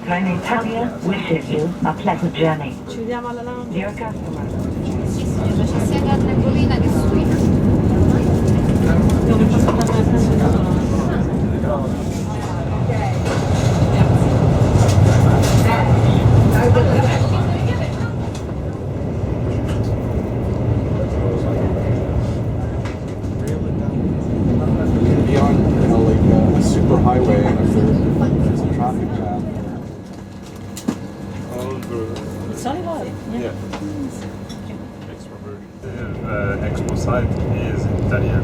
Trenitalia wishes you a pleasant journey. Ci vediamo alla lounge. Dear customer. Sì, signora, c'è sia carne bovina che suina. Dove posso andare a prendere? Be on, like a super highway, and if there's a traffic jam. Sorry, what? Yeah. Extrovert. The expo site is in Italian.